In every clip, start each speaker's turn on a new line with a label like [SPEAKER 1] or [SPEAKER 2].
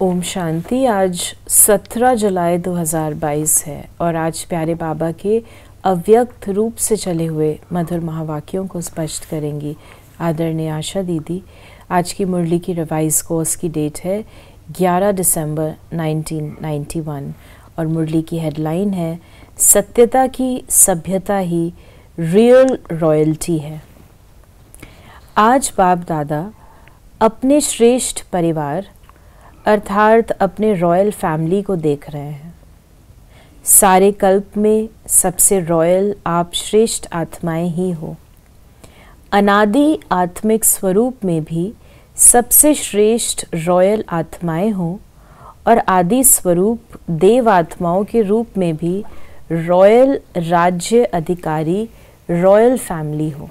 [SPEAKER 1] ओम शांति। आज 17 जुलाई 2022 है और आज प्यारे बाबा के अव्यक्त रूप से चले हुए मधुर महावाक्यों को स्पष्ट करेंगी आदरणीय आशा दीदी। आज की मुरली की रिवाइज कोर्स की डेट है 11 दिसंबर 1991 और मुरली की हेडलाइन है सत्यता की सभ्यता ही रियल रॉयल्टी है। आज बाप दादा अपने श्रेष्ठ परिवार अर्थात अपने रॉयल फैमिली को देख रहे हैं। सारे कल्प में सबसे रॉयल आप श्रेष्ठ आत्माएं ही हो। अनादि आत्मिक स्वरूप में भी सबसे श्रेष्ठ रॉयल आत्माएं हो और आदि स्वरूप देव आत्माओं के रूप में भी रॉयल राज्य अधिकारी रॉयल फैमिली हो।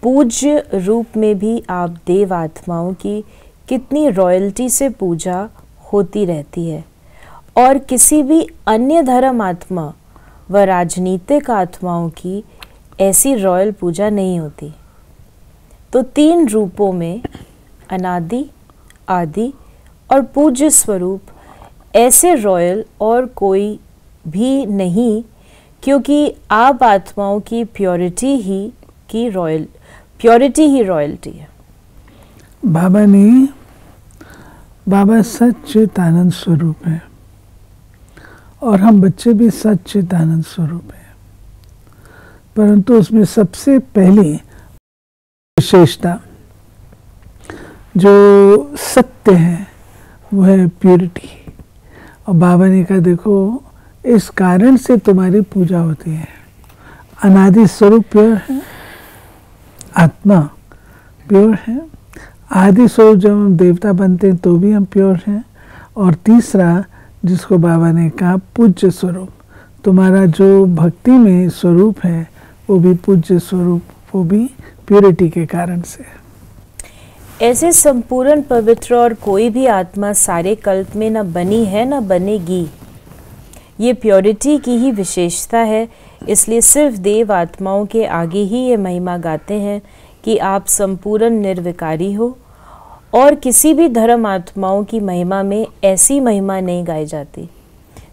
[SPEAKER 1] पूज्य रूप में भी आप देव आत्माओं की कितनी रॉयल्टी से पूजा होती रहती है और किसी भी अन्य धर्म आत्मा व राजनीतिक आत्माओं की ऐसी रॉयल पूजा नहीं होती। तो तीन रूपों में अनादि, आदि और पूज्य स्वरूप ऐसे रॉयल और कोई भी नहीं, क्योंकि आप आत्माओं की प्योरिटी ही रॉयल्टी है।
[SPEAKER 2] बाबा सच्चिदानंद स्वरूप है और हम बच्चे भी सच्चिदानंद स्वरूप हैं, परंतु उसमें सबसे पहली विशेषता जो सत्य है वो है प्योरिटी। और बाबा ने कहा देखो इस कारण से तुम्हारी पूजा होती है। अनादि स्वरूप प्योर है, आत्मा प्योर है, आदि स्वरूप जब हम देवता बनते हैं तो भी हम प्योर हैं, और तीसरा जिसको बाबा ने कहा पूज्य स्वरूप, तुम्हारा जो भक्ति में स्वरूप है वो भी पूज्य स्वरूप, वो भी प्योरिटी के कारण से।
[SPEAKER 1] ऐसे संपूर्ण पवित्र और कोई भी आत्मा सारे कल्प में न बनी है न बनेगी। ये प्योरिटी की ही विशेषता है, इसलिए सिर्फ देव आत्माओं के आगे ही ये महिमा गाते हैं कि आप संपूर्ण निर्विकारी हो, और किसी भी धर्म आत्माओं की महिमा में ऐसी महिमा नहीं गाई जाती।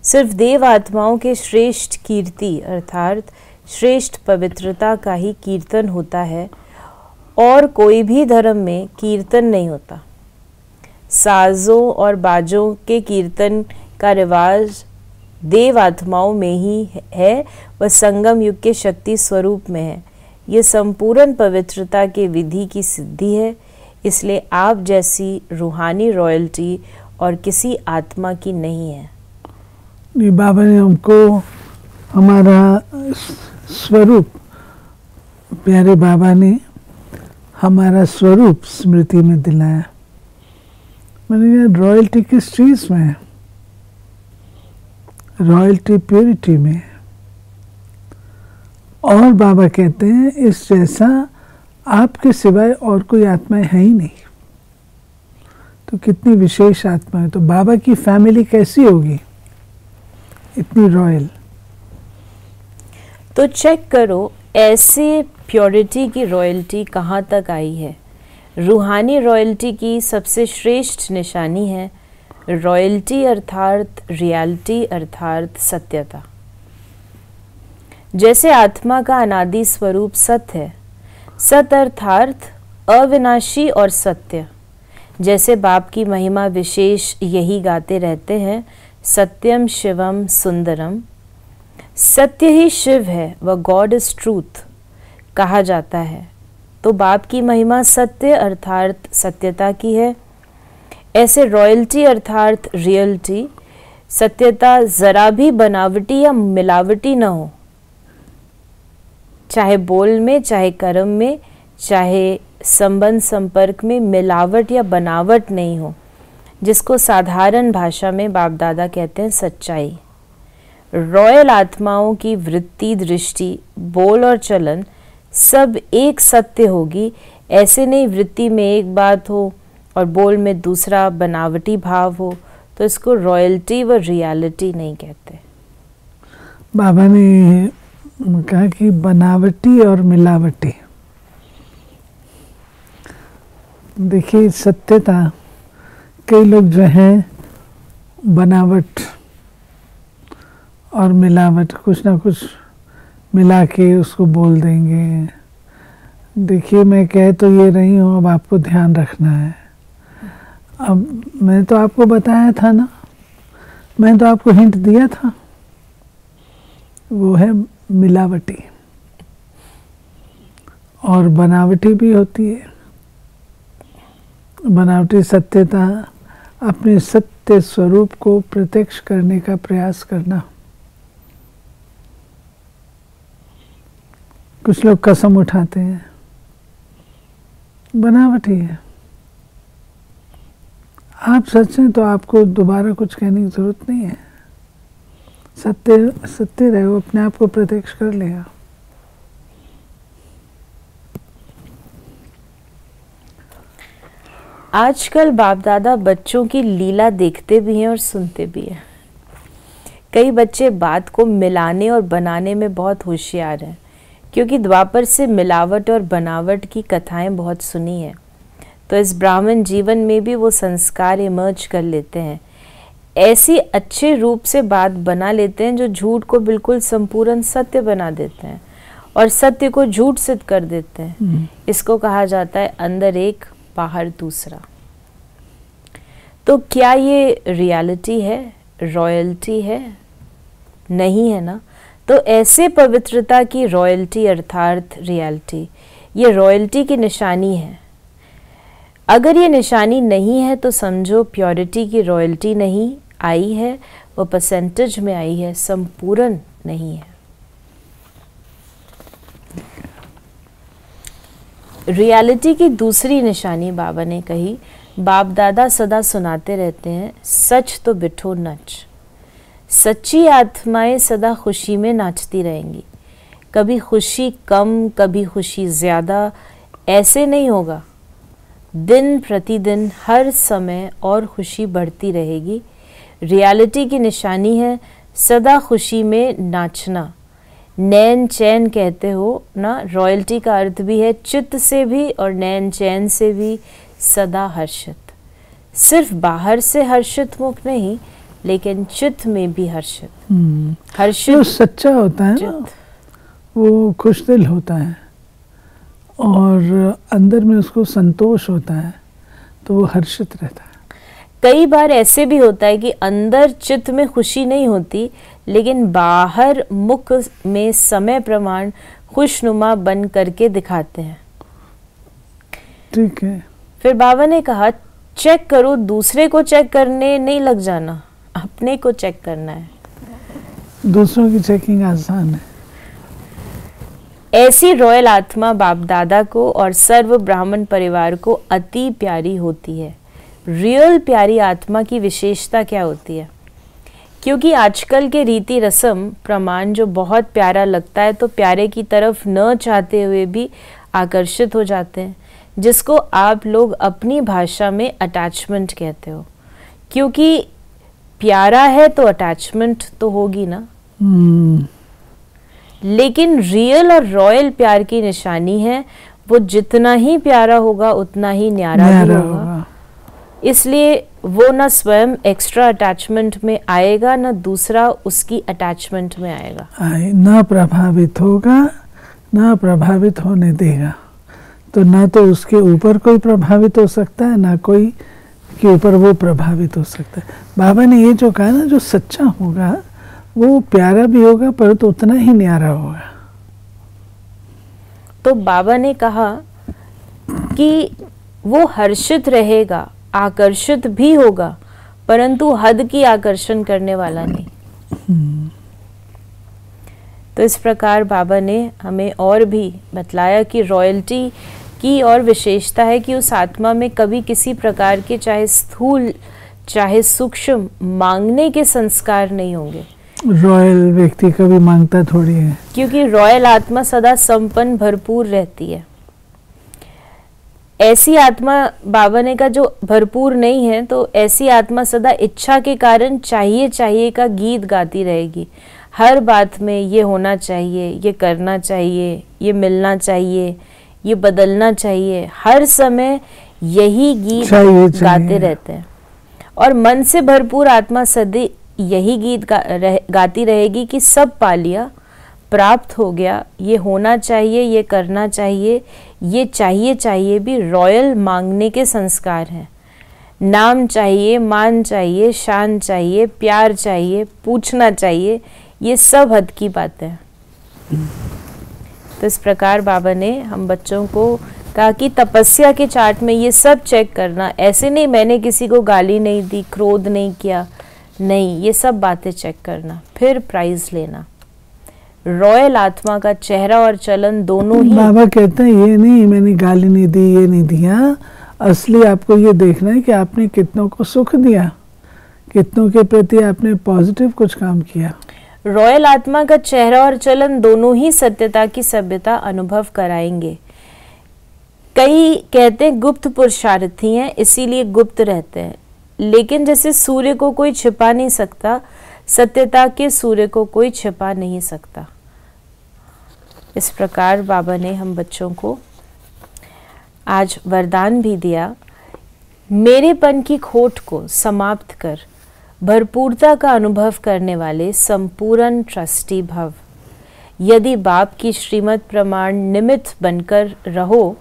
[SPEAKER 1] सिर्फ देव आत्माओं के श्रेष्ठ कीर्ति अर्थात श्रेष्ठ पवित्रता का ही कीर्तन होता है और कोई भी धर्म में कीर्तन नहीं होता। साजों और बाजों के कीर्तन का रिवाज देव आत्माओं में ही है, वह संगम युग के शक्ति स्वरूप में है। ये संपूर्ण पवित्रता के विधि की सिद्धि है, इसलिए आप जैसी रूहानी रॉयल्टी और किसी आत्मा की नहीं है।
[SPEAKER 2] बाबा ने हमको हमारा स्वरूप, प्यारे बाबा ने हमारा स्वरूप स्मृति में दिलाया। मैंने यार रॉयल्टी किस चीज में है? रॉयल्टी प्योरिटी में है। और बाबा कहते हैं इस जैसा आपके सिवाय और कोई आत्माएं है ही नहीं। तो कितनी विशेष आत्मा है। तो बाबा की फैमिली कैसी होगी इतनी रॉयल।
[SPEAKER 1] तो चेक करो ऐसे प्योरिटी की रॉयल्टी कहाँ तक आई है। रूहानी रॉयल्टी की सबसे श्रेष्ठ निशानी है रॉयल्टी अर्थात रियलिटी अर्थात सत्यता। जैसे आत्मा का अनादि स्वरूप सत्य है, सत अर्थात अविनाशी और सत्य। जैसे बाप की महिमा विशेष यही गाते रहते हैं, सत्यम शिवम सुंदरम। सत्य ही शिव है, वह गॉड इज ट्रूथ कहा जाता है। तो बाप की महिमा सत्य अर्थात सत्यता की है। ऐसे रॉयल्टी अर्थात रियलिटी सत्यता जरा भी बनावटी या मिलावटी न हो, चाहे बोल में, चाहे कर्म में, चाहे संबंध संपर्क में मिलावट या बनावट नहीं हो, जिसको साधारण भाषा में बाप दादा कहते हैं सच्चाई। रॉयल आत्माओं की वृत्ति, दृष्टि, बोल और चलन सब एक सत्य होगी। ऐसे नहीं वृत्ति में एक बात हो और बोल में दूसरा बनावटी भाव हो, तो इसको रॉयल्टी व रियलिटी नहीं कहते।
[SPEAKER 2] बाबा ने कहा कि बनावटी और मिलावटी, देखिए सत्यता कई लोग जो हैं बनावट और मिलावट कुछ ना कुछ मिला के उसको बोल देंगे। देखिए मैं कह तो ये रही हूँ, अब आपको ध्यान रखना है। अब मैं तो आपको बताया था ना, मैं तो आपको हिंट दिया था, वो है मिलावटी और बनावटी भी होती है। बनावटी सत्यता अपने सत्य स्वरूप को प्रत्यक्ष करने का प्रयास करना। कुछ लोग कसम उठाते हैं, बनावटी है। आप सच हैं तो आपको दोबारा कुछ कहने की जरूरत नहीं है। सत्य सत्य रहे, वो अपने आप को प्रत्यक्ष कर लेगा।
[SPEAKER 1] आजकल बाप दादा बच्चों की लीला देखते भी हैं और सुनते भी हैं। कई बच्चे बात को मिलाने और बनाने में बहुत होशियार हैं, क्योंकि द्वापर से मिलावट और बनावट की कथाएं बहुत सुनी है, तो इस ब्राह्मण जीवन में भी वो संस्कार इमर्ज कर लेते हैं। ऐसी अच्छे रूप से बात बना लेते हैं जो झूठ को बिल्कुल संपूर्ण सत्य बना देते हैं और सत्य को झूठ सिद्ध कर देते हैं। इसको कहा जाता है अंदर एक बाहर दूसरा। तो क्या ये रियलिटी है, रॉयल्टी है? नहीं है ना। तो ऐसे पवित्रता की रॉयल्टी अर्थात रियलिटी, ये रॉयल्टी की निशानी है। अगर ये निशानी नहीं है तो समझो प्योरिटी की रॉयल्टी नहीं आई है, वो परसेंटेज में आई है, संपूर्ण नहीं है। रियलिटी की दूसरी निशानी बाबा ने कही, बाप दादा सदा सुनाते रहते हैं, सच तो बिठो नच। सच्ची आत्माएं सदा खुशी में नाचती रहेंगी। कभी खुशी कम, कभी खुशी ज़्यादा, ऐसे नहीं होगा। दिन प्रतिदिन हर समय और खुशी बढ़ती रहेगी। रियलिटी की निशानी है सदा खुशी में नाचना। नैन चैन कहते हो ना, रॉयल्टी का अर्थ भी है चित्त से भी और नैन चैन से भी सदा हर्षित। सिर्फ बाहर से हर्षित मुख नहीं, लेकिन चित्त में भी हर्षित। हर्षित
[SPEAKER 2] जो सच्चा होता है ना, वो खुश दिल होता है और अंदर में उसको संतोष होता है, तो वो हर्षित रहता है।
[SPEAKER 1] कई बार ऐसे भी होता है कि अंदर चित्त में खुशी नहीं होती, लेकिन बाहर मुख में समय प्रमाण खुशनुमा बन करके दिखाते हैं।
[SPEAKER 2] ठीक है।
[SPEAKER 1] फिर बाबा ने कहा, चेक करो, दूसरे को चेक करने नहीं लग जाना, अपने को चेक करना है।
[SPEAKER 2] दूसरों की चेकिंग आसान है।
[SPEAKER 1] ऐसी रॉयल आत्मा बाप दादा को और सर्व ब्राह्मण परिवार को अति प्यारी होती है। रियल प्यारी आत्मा की विशेषता क्या होती है? क्योंकि आजकल के रीति रस्म प्रमाण जो बहुत प्यारा लगता है, तो प्यारे की तरफ न चाहते हुए भी आकर्षित हो जाते हैं, जिसको आप लोग अपनी भाषा में अटैचमेंट कहते हो। क्योंकि प्यारा है तो अटैचमेंट तो होगी ना। लेकिन रियल और रॉयल प्यार की निशानी है, वो जितना ही प्यारा होगा उतना ही न्यारा भी होगा। इसलिए वो ना स्वयं एक्स्ट्रा अटैचमेंट में आएगा, ना दूसरा उसकी अटैचमेंट में आएगा।
[SPEAKER 2] ना प्रभावित होगा, ना प्रभावित होने देगा। तो ना तो उसके ऊपर कोई प्रभावित हो सकता है, ना कोई के ऊपर वो प्रभावित हो सकता है। बाबा ने ये जो कहा ना, जो सच्चा होगा वो प्यारा भी होगा, पर तो उतना ही न्यारा होगा।
[SPEAKER 1] तो बाबा ने कहा कि वो हर्षित रहेगा, आकर्षित भी होगा, परंतु हद की आकर्षण करने वाला नहीं। तो इस प्रकार बाबा ने हमें और भी बतलाया कि रॉयल्टी की और विशेषता है कि उस आत्मा में कभी किसी प्रकार के चाहे स्थूल चाहे सूक्ष्म मांगने के संस्कार नहीं होंगे।
[SPEAKER 2] रॉयल व्यक्ति कभी मांगता थोड़ी है,
[SPEAKER 1] क्योंकि रॉयल आत्मा सदा संपन्न भरपूर रहती है। ऐसी आत्मा बाबा ने कहा जो भरपूर नहीं है, तो ऐसी आत्मा सदा इच्छा के कारण चाहिए चाहिए का गीत गाती रहेगी। हर बात में ये होना चाहिए, ये करना चाहिए, ये मिलना चाहिए, ये बदलना चाहिए, हर समय यही गीत गाते रहते हैं। और मन से भरपूर आत्मा सदी यही गीत गाती रहेगी कि सब पा लिया, प्राप्त हो गया, ये होना चाहिए, ये करना चाहिए, ये चाहिए भी रॉयल मांगने के संस्कार हैं। नाम चाहिए, मान चाहिए, शान चाहिए, प्यार चाहिए, पूछना चाहिए, ये सब हद की बातें हैं। तो इस प्रकार बाबा ने हम बच्चों को कहा कि तपस्या के चार्ट में ये सब चेक करना। ऐसे नहीं मैंने किसी को गाली नहीं दी, क्रोध नहीं किया, नहीं, ये सब बातें चेक करना, फिर प्राइज लेना। रॉयल आत्मा का चेहरा और चलन दोनों ही।
[SPEAKER 2] बाबा कहते हैं ये नहीं मैंने गाली नहीं दी, ये नहीं दिया, असली आपको ये देखना है कि आपने कितनों को सुख दिया, कितनों के प्रति आपने पॉजिटिव कुछ काम किया।
[SPEAKER 1] रॉयल आत्मा का चेहरा और चलन दोनों ही सत्यता की सभ्यता अनुभव कराएंगे। कई कहते हैं गुप्त पुरुषार्थी हैं इसीलिए गुप्त रहते हैं, लेकिन जैसे सूर्य को कोई छिपा नहीं सकता, सत्यता के सूर्य को कोई छिपा नहीं सकता। इस प्रकार बाबा ने हम बच्चों को आज वरदान भी दिया, मेरेपन की खोट को समाप्त कर भरपूरता का अनुभव करने वाले संपूर्ण ट्रस्टी भव। यदि बाप की श्रीमत प्रमाण निमित्त बनकर रहो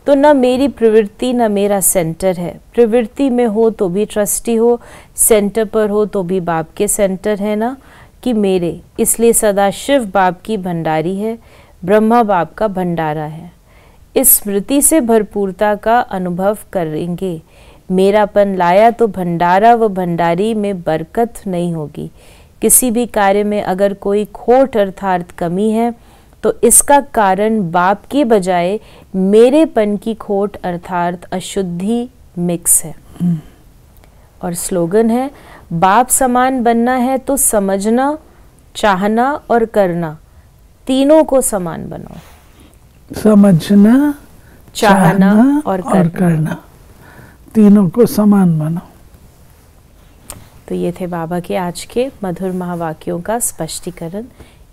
[SPEAKER 1] तो न मेरी प्रवृत्ति न मेरा सेंटर है। प्रवृत्ति में हो तो भी ट्रस्टी हो, सेंटर पर हो तो भी बाप के सेंटर है ना कि मेरे। इसलिए सदा शिव बाप की भंडारी है, ब्रह्मा बाप का भंडारा है। इस स्मृति से भरपूरता का अनुभव करेंगे। मेरापन लाया तो भंडारा व भंडारी में बरकत नहीं होगी। किसी भी कार्य में अगर कोई खोट अर्थात कमी है तो इसका कारण बाप की बजाय मेरेपन की खोट अर्थात अशुद्धि मिक्स है। और स्लोगन है, बाप समान बनना है तो समझना, चाहना और करना तीनों को समान बनाओ।
[SPEAKER 2] समझना,
[SPEAKER 1] चाहना और
[SPEAKER 2] करना तीनों को समान बनाओ।
[SPEAKER 1] तो ये थे बाबा के आज के मधुर महावाक्यों का स्पष्टीकरण।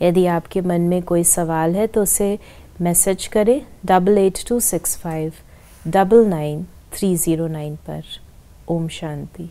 [SPEAKER 1] यदि आपके मन में कोई सवाल है तो उसे मैसेज करें 8826599309 पर। ओम शांति।